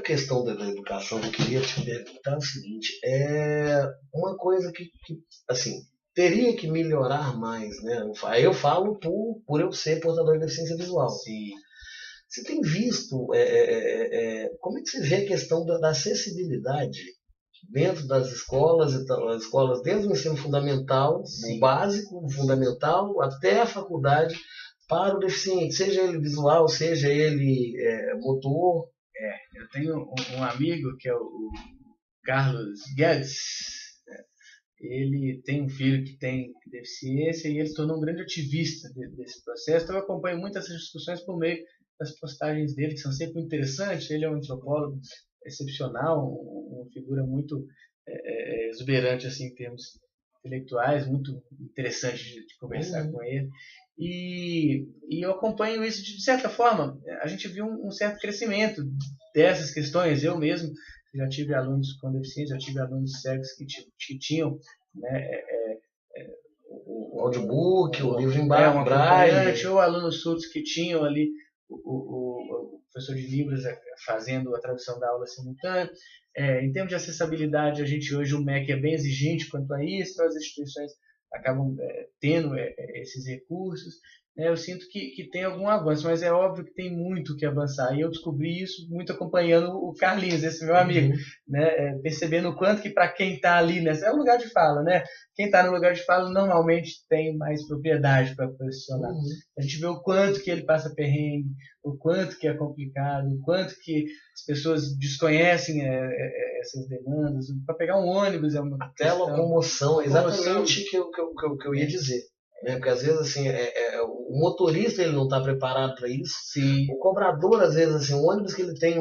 questão da educação, eu queria te perguntar o seguinte, é uma coisa que assim, teria que melhorar mais, né? Aí eu falo por eu ser portador de deficiência visual. Sim. Você tem visto, como é que você vê a questão da acessibilidade dentro das escolas, as escolas desde o ensino fundamental, Sim. o básico, o fundamental, até a faculdade, para o deficiente, seja ele visual, seja ele motor? Eu tenho um amigo que é o Carlos Guedes. Ele tem um filho que tem deficiência e ele se tornou um grande ativista desse processo. Então eu acompanho muito essas discussões por meio das postagens dele, que são sempre muito interessantes. Ele é um antropólogo excepcional, uma figura muito exuberante assim, em termos intelectuais, muito interessante de conversar com ele. E eu acompanho isso de certa forma. A gente viu um certo crescimento dessas questões. Eu mesmo já tive alunos com deficiência, já tive alunos cegos que tinham, né, o audiobook, o livro em um braille, acompanhante, ou alunos surdos que tinham ali o professor de Libras fazendo a tradução da aula simultânea. Em termos de acessibilidade, a gente hoje, o MEC é bem exigente quanto a isso, então as instituições acabam tendo esses recursos. Eu sinto que tem algum avanço, mas é óbvio que tem muito que avançar. E eu descobri isso muito acompanhando o Carlinhos, esse meu amigo, né? Percebendo o quanto que para quem está ali, né? É um lugar de fala, né? Quem está no lugar de fala normalmente tem mais propriedade para posicionar. A gente vê o quanto que ele passa perrengue, o quanto que é complicado, o quanto que as pessoas desconhecem essas demandas. Para pegar um ônibus é uma até questão. Locomoção, exatamente o que eu ia dizer. Né? Porque às vezes assim, o motorista ele não está preparado para isso. Sim. O cobrador, às vezes, assim, o ônibus que ele tem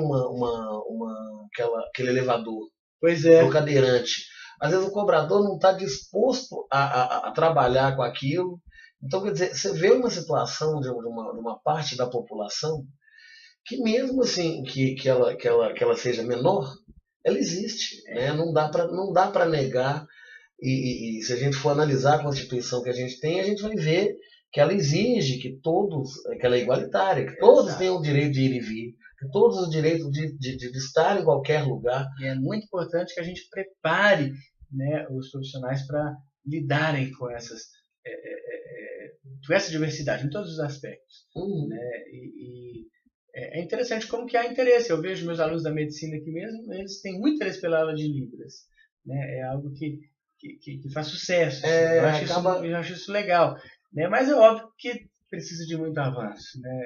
aquele elevador do cadeirante, às vezes o cobrador não está disposto a trabalhar com aquilo. Então, quer dizer, você vê uma situação de uma parte da população que mesmo assim que ela seja menor, ela existe. Né? Não dá para negar. E se a gente for analisar a Constituição que a gente tem, a gente vai ver que ela exige que ela é igualitária, que todos tenham o direito de ir e vir, que todos os direitos de estar em qualquer lugar. E é muito importante que a gente prepare, né, os profissionais para lidarem com essa diversidade em todos os aspectos. Né? E é interessante como que há interesse. Eu vejo meus alunos da medicina aqui mesmo, eles têm muito interesse pela aula de Libras. Né? É algo que faz sucesso. Eu acho isso legal. Né? Mas é óbvio que precisa de muito avanço. Né?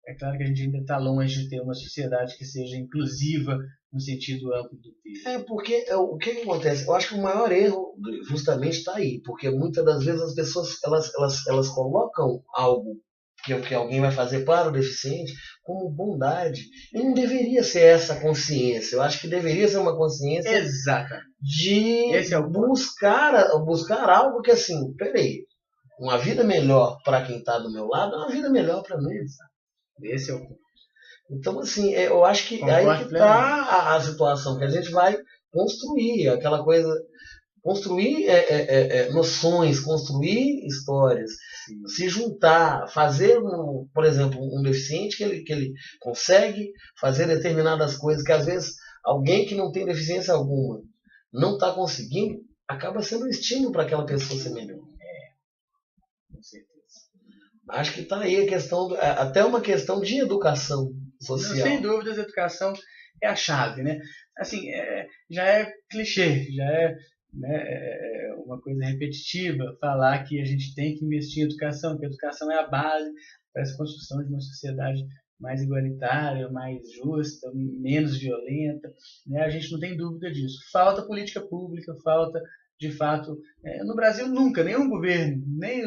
É claro que a gente ainda está longe de ter uma sociedade que seja inclusiva no sentido amplo do termo. Porque o que acontece? Eu acho que o maior erro justamente está aí, porque muitas das vezes as pessoas elas colocam algo que alguém vai fazer para o deficiente como bondade. E não deveria ser essa consciência. Eu acho que deveria ser uma consciência de buscar algo que, assim, peraí, uma vida melhor para quem está do meu lado é uma vida melhor para mim. Esse é o ponto. Então, assim, eu acho que aí que está a situação, que a gente vai construir aquela coisa, construir noções, construir histórias, se juntar, fazer, por exemplo, um deficiente que ele consegue fazer determinadas coisas que às vezes alguém que não tem deficiência alguma não está conseguindo, acaba sendo um estímulo para aquela pessoa ser melhor. Com certeza. Acho que está aí a questão, até uma questão de educação social. Sem dúvidas, a educação é a chave, né? Assim, já é clichê, já é, né, uma coisa repetitiva falar que a gente tem que investir em educação, que a educação é a base para essa construção de uma sociedade mais igualitária, mais justa, menos violenta. Né? A gente não tem dúvida disso. Falta política pública, falta, de fato, no Brasil nunca, nenhum governo, nem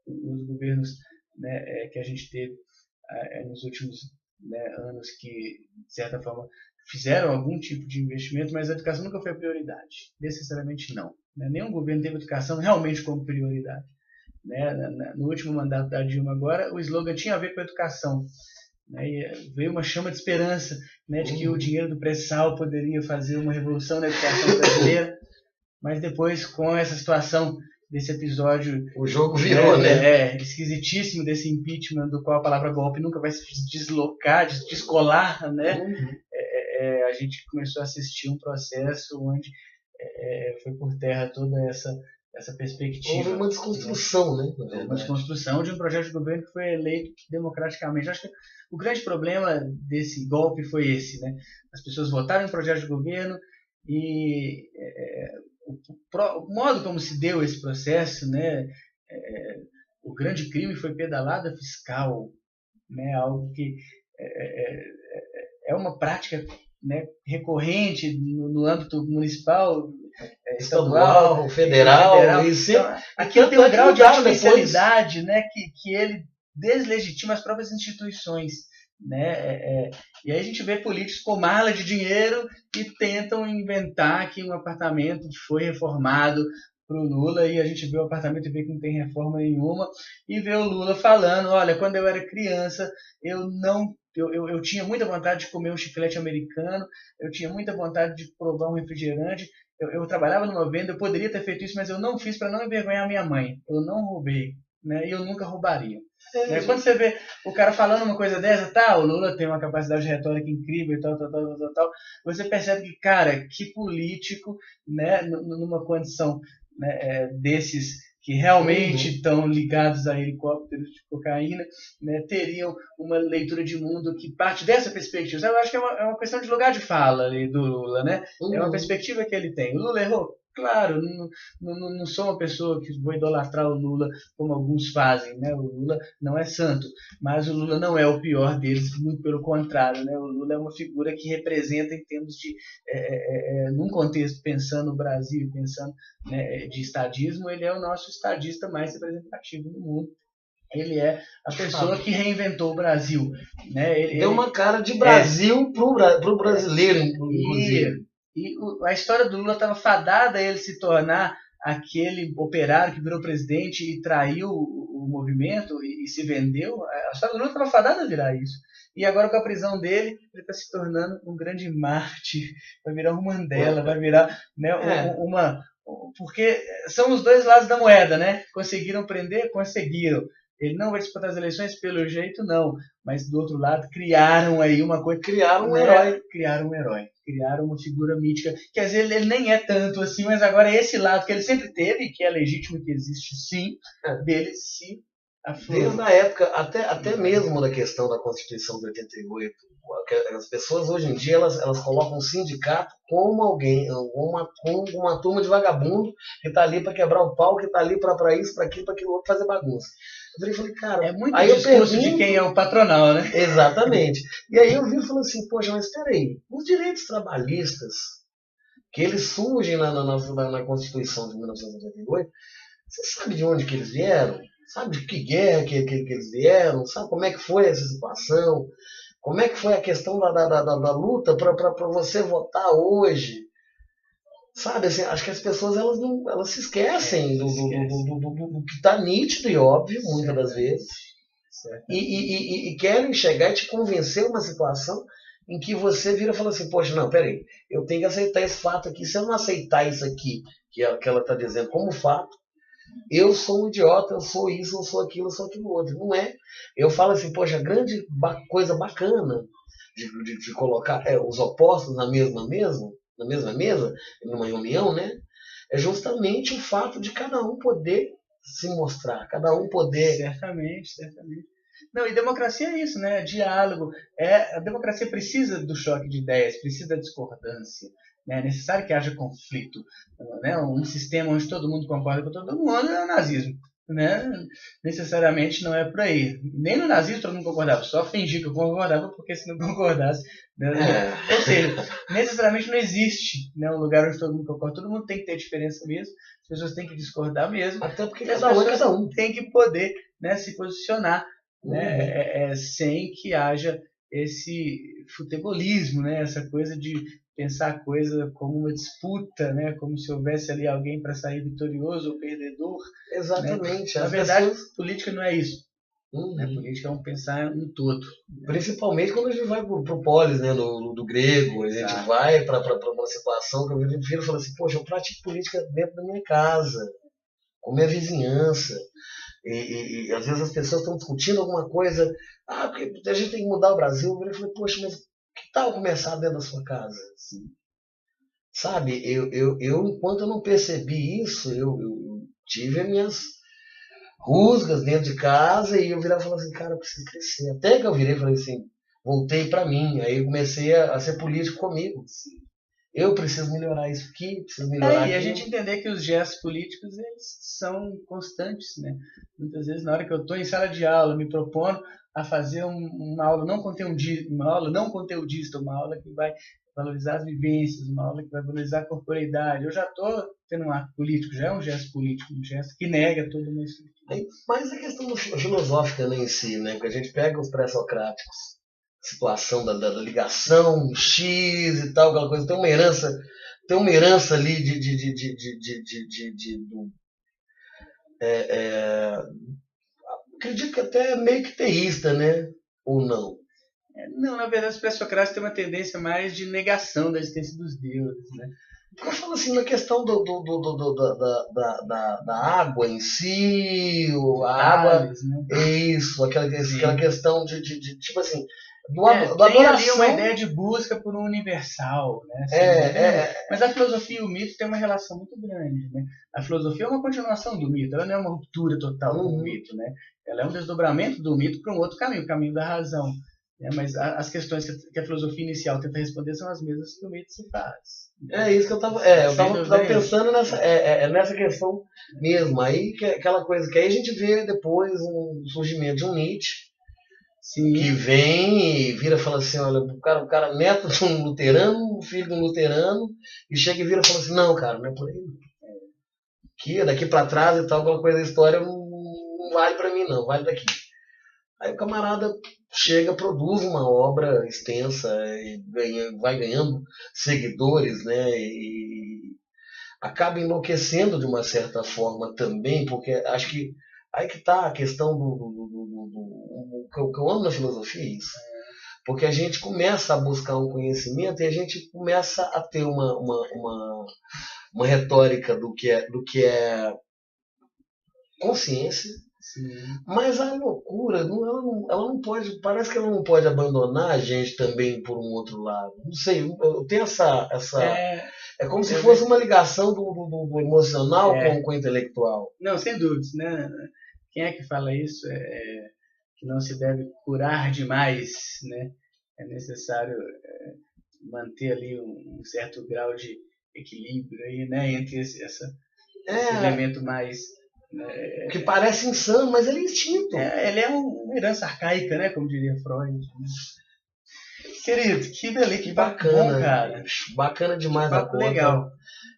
os governos, né, que a gente teve nos últimos, né, anos que, de certa forma, fizeram algum tipo de investimento, mas a educação nunca foi a prioridade. Necessariamente não. Né? Nenhum governo teve educação realmente como prioridade. Né? No último mandato da Dilma agora, o slogan tinha a ver com a educação. Né? E veio uma chama de esperança, né, de que o dinheiro do pré-sal poderia fazer uma revolução na educação brasileira, mas depois, com essa situação desse episódio, o jogo virou, né? Esquisitíssimo desse impeachment, do qual a palavra golpe nunca vai se deslocar, descolar, né? a gente começou a assistir um processo onde foi por terra toda essa perspectiva. Houve uma desconstrução, né? Uma desconstrução de um projeto de governo que foi eleito democraticamente. Acho que o grande problema desse golpe foi esse, né? As pessoas votaram em projeto de governo e o modo como se deu esse processo, né? O grande crime foi pedalada fiscal, né? Algo que é uma prática, né, recorrente no âmbito municipal, estadual, federal. Isso então, aquilo tem um grau de artificialidade, né, que ele deslegitima as próprias instituições, né? E aí a gente vê políticos com mala de dinheiro e tentam inventar que um apartamento foi reformado para o Lula, e a gente vê o apartamento e vê que não tem reforma nenhuma, e vê o Lula falando, olha, quando eu era criança, eu tinha muita vontade de comer um chiclete americano, eu tinha muita vontade de provar um refrigerante, eu trabalhava numa venda, eu poderia ter feito isso, mas eu não fiz para não envergonhar minha mãe. Eu não roubei, né? E eu nunca roubaria. Quando você vê o cara falando uma coisa dessa, tá, o Lula tem uma capacidade de retórica incrível e tal, você percebe que, cara, que político, né, numa condição, né, desses que realmente estão ligados a helicópteros de cocaína, né, teriam uma leitura de mundo que parte dessa perspectiva. Eu acho que é uma questão de lugar de fala ali do Lula, né? É uma perspectiva que ele tem. O Lula errou? Claro, não sou uma pessoa que vou idolatrar o Lula como alguns fazem, né? O Lula não é santo, mas o Lula não é o pior deles, muito pelo contrário, né? O Lula é uma figura que representa em termos de, num contexto, pensando no Brasil, pensando, né, de estadismo, ele é o nosso estadista mais representativo no mundo. Ele é a pessoa que reinventou o Brasil, né? Deu uma cara de Brasil para o brasileiro, inclusive. E a história do Lula estava fadada a ele se tornar aquele operário que virou presidente e traiu o movimento e se vendeu. A história do Lula estava fadada a virar isso. E agora, com a prisão dele, ele está se tornando um grande mártir, vai virar um Mandela, vai virar, né, porque são os dois lados da moeda, né? Conseguiram prender? Conseguiram. Ele não vai disputar as eleições? Pelo jeito, não. Mas, do outro lado, criaram aí uma coisa. Criaram um herói. Criaram um herói. Criaram uma figura mítica. Quer dizer, ele nem é tanto assim, mas agora esse lado que ele sempre teve, que é legítimo, que existe sim, dele se aflorou. Desde a época, até mesmo da questão da Constituição de 88, as pessoas hoje em dia elas colocam o sindicato como alguém, como uma turma de vagabundo que está ali para quebrar o pau, que está ali para isso, para aquilo, para aquilo outro, fazer bagunça. Eu falei, cara, é muito aí discurso de quem é o patronal, né? Exatamente. E aí eu vi e falei assim, poxa, mas peraí, os direitos trabalhistas, que eles surgem na Constituição de 1988, você sabe de onde que eles vieram? Sabe de que guerra que eles vieram? Sabe como é que foi essa situação? Como é que foi a questão da luta para você votar hoje? Sabe, assim, acho que as pessoas elas se esquecem do que está nítido e óbvio, muitas das vezes, e querem chegar e te convencer uma situação em que você vira e fala assim, poxa, não, peraí, eu tenho que aceitar esse fato aqui. Se eu não aceitar isso aqui, que ela está dizendo como fato, eu sou um idiota, eu sou isso, eu sou aquilo outro. Não é. Eu falo assim, poxa, a grande coisa bacana de colocar os opostos na mesma mesa, numa reunião, né? É justamente o fato de cada um poder se mostrar, cada um poder... Certamente. Não, e democracia é isso, né? Diálogo. A democracia precisa do choque de ideias, precisa da discordância. É necessário que haja conflito. Né? Um sistema onde todo mundo concorda com todo mundo é o nazismo. Né? Necessariamente não é por aí. Nem no nazismo todo mundo concordava, só fingir que eu concordava, porque se não concordasse. Né? Ou seja, necessariamente não existe, né, um lugar onde todo mundo concorda. Todo mundo tem que ter diferença mesmo, as pessoas têm que discordar mesmo. Até porque as pessoas têm que poder, né, se posicionar, né, sem que haja esse futebolismo, né, essa coisa de pensar a coisa como uma disputa, né? Como se houvesse ali alguém para sair vitorioso ou perdedor. Exatamente. Né? Na verdade, política não é isso. Né? Política é um pensar no todo. Principalmente quando a gente vai para o polis, né? do grego, a gente vai para uma situação que eu viro e falo assim, poxa, eu pratico política dentro da minha casa, com minha vizinhança. E às vezes as pessoas estão discutindo alguma coisa, porque a gente tem que mudar o Brasil. Eu falei, poxa, mas o que tal começar dentro da sua casa? Sabe, enquanto eu não percebi isso, eu tive as minhas rusgas dentro de casa e eu virava e falava assim, cara, eu preciso crescer. Até que eu virei e falei assim, voltei pra mim, aí eu comecei a ser político comigo. Eu preciso melhorar isso aqui, preciso melhorar E a aquilo. gente entender que os gestos políticos eles são constantes, né? Muitas vezes na hora que eu estou em sala de aula me propondo a fazer uma aula não conteudista, uma aula que vai valorizar as vivências, uma aula que vai valorizar a corporeidade. Eu já estou tendo um ato político, já é um gesto político, um gesto que nega toda uma estrutura. Mas a questão filosófica em si, né? Porque a gente pega os pré-socráticos, situação da ligação, X e tal, aquela coisa, tem uma herança ali acredito que até meio que teísta, né? Ou não? Não, na verdade, os pré-socráticos têm uma tendência mais de negação da existência dos deuses, né? Eu falo assim, na questão da água em si, a água, Tales, né? é isso, aquela questão tipo assim, do tem ali adoração. uma ideia de busca por um universal, né? Mas a filosofia e o mito têm uma relação muito grande, né? A filosofia é uma continuação do mito, ela não é uma ruptura total do mito, né? Ela é um desdobramento do mito para um outro caminho, o caminho da razão. Mas as questões que a filosofia inicial tenta responder são as mesmas que o mito se faz. É isso que eu estava pensando nessa questão mesmo. Aí aquela coisa que aí a gente vê depois um surgimento de um Nietzsche. Sim. Que vem e vira e fala assim, olha, o cara neto de um luterano, filho de um luterano, e chega e vira e fala assim, não, cara, não é por aí. Que daqui para trás e tal, alguma coisa da história não vale para mim não, vale daqui. Aí o camarada chega, produz uma obra extensa e vai ganhando seguidores, né? E acaba enlouquecendo de uma certa forma também, porque acho que aí que está a questão que eu amo na filosofia é isso. Porque a gente começa a buscar um conhecimento e a gente começa a ter uma retórica do que é consciência. Sim. Mas a loucura, ela não pode, parece que ela não pode abandonar a gente também por um outro lado. Não sei, eu tenho essa é como se fosse uma ligação do emocional com o intelectual. Não, sem dúvidas, né? Quem é que fala isso? Que não se deve curar demais, né? É necessário manter ali um certo grau de equilíbrio aí, né? Entre esse elemento mais que parece insano, mas ele é instinto. Ele é uma herança arcaica, né? Como diria Freud. Né? Querido, que delícia, que bacana, bom, cara. Bacana demais a conta. Legal.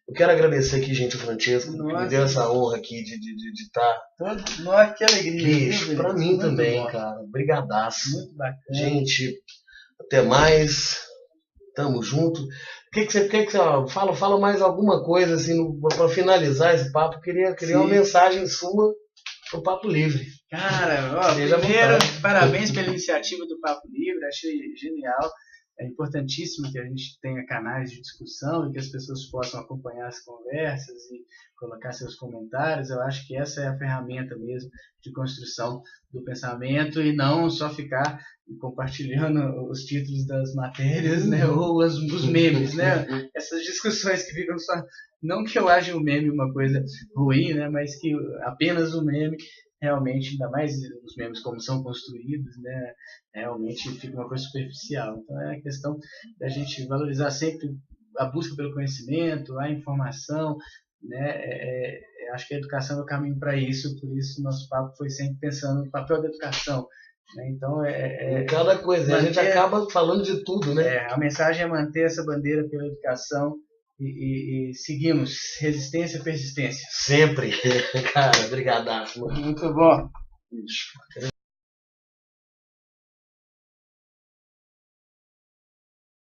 Eu quero agradecer aqui, gente, o Francesco, que me deu essa honra aqui de estar. Nossa, que alegria. Bicho, pra mim muito também, bom. Cara. Brigadaço. Muito bacana. Gente, até mais. Tamo junto. Fala mais alguma coisa assim para finalizar esse papo. Queria uma mensagem sua pro Papo Livre. Cara, primeiro, parabéns pela iniciativa do Papo Livre, achei genial. É importantíssimo que a gente tenha canais de discussão e que as pessoas possam acompanhar as conversas e colocar seus comentários. Eu acho que essa é a ferramenta mesmo de construção do pensamento e não só ficar compartilhando os títulos das matérias, né, ou os memes, né? Essas discussões que ficam só... Não que eu ache o meme uma coisa ruim, né, mas que apenas o meme realmente, ainda mais os memes como são construídos, né, realmente fica uma coisa superficial. Então é a questão da gente valorizar sempre a busca pelo conhecimento, a informação, né, acho que a educação é o caminho para isso, por isso nosso papo foi sempre pensando no papel da educação. Né? Então cada coisa, a gente acaba falando de tudo, né? A mensagem é manter essa bandeira pela educação e seguimos, resistência e persistência. Sempre, cara, brigadaço. Muito bom.